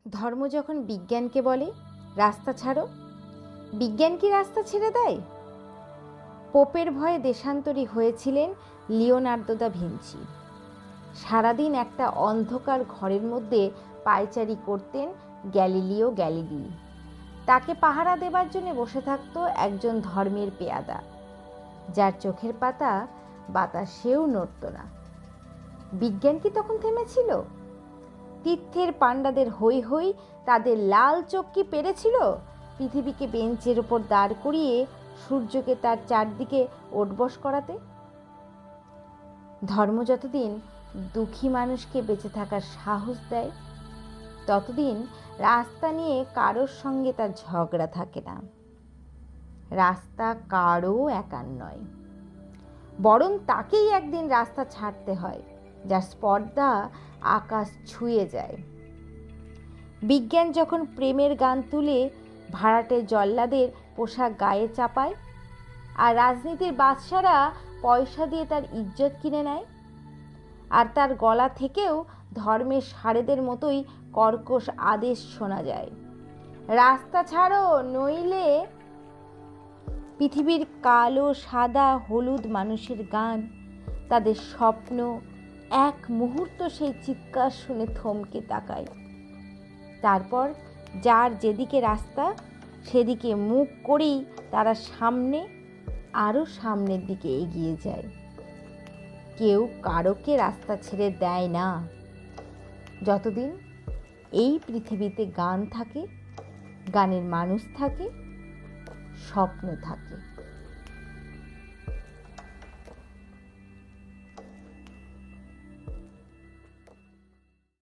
ধর্ম যখন বিজ্ঞানকে বলে রাস্তা ছাড়ো, বিজ্ঞান কি রাস্তা ছেড়ে দেয়? পোপের ভয়ে দেশান্তরী হয়েছিলেন লিওনার্দো দা ভিঞ্চি। সারাদিন একটা অন্ধকার ঘরের মধ্যে পায়চারি করতেন গ্যালিলিও গ্যালিলি। তাকে পাহারা দেবার জন্য বসে থাকতো একজন ধর্মের পেয়াদা, যার চোখের পাতা বাতাসেও নড়ত না। বিজ্ঞান কি তখন থেমেছিল? তীর্থের পাণ্ডাদের হই হই, তাদের লাল চোখ কি পেরেছিল পৃথিবীকে বেঞ্চের ওপর দাঁড় করিয়ে সূর্যকে তার চারদিকে ওঠবস করাতে? ধর্ম যতদিন দুঃখী মানুষকে বেঁচে থাকার সাহস দেয়, ততদিন রাস্তা নিয়ে কারোর সঙ্গে তার ঝগড়া থাকে না। রাস্তা কারও একার নয়, বরং তাকেই একদিন রাস্তা ছাড়তে হয় যার স্পর্ধা আকাশ ছুঁয়ে যায়। বিজ্ঞান যখন প্রেমের গান তুলে ভাড়াটে জল্লাদের পোশাক গায়ে চাপায়, আর রাজনীতির বাদশারা পয়সা দিয়ে তার ইজ্জত কিনে নেয়, আর তার গলা থেকেও ধর্মের সারেদের মতোই কর্কশ আদেশ শোনা যায়, রাস্তা ছাড়ো, নইলে। পৃথিবীর কালো সাদা হলুদ মানুষের গান, তাদের স্বপ্ন এক মুহূর্ত সেই চিৎকার শুনে থমকে তাকায়। তারপর যার যেদিকে রাস্তা, সেদিকে মুখ করেই তারা সামনে, আরও সামনের দিকে এগিয়ে যায়। কেউ কারোকে রাস্তা ছেড়ে দেয় না। যতদিন এই পৃথিবীতে গান থাকে, গানের মানুষ থাকে, স্বপ্ন থাকে।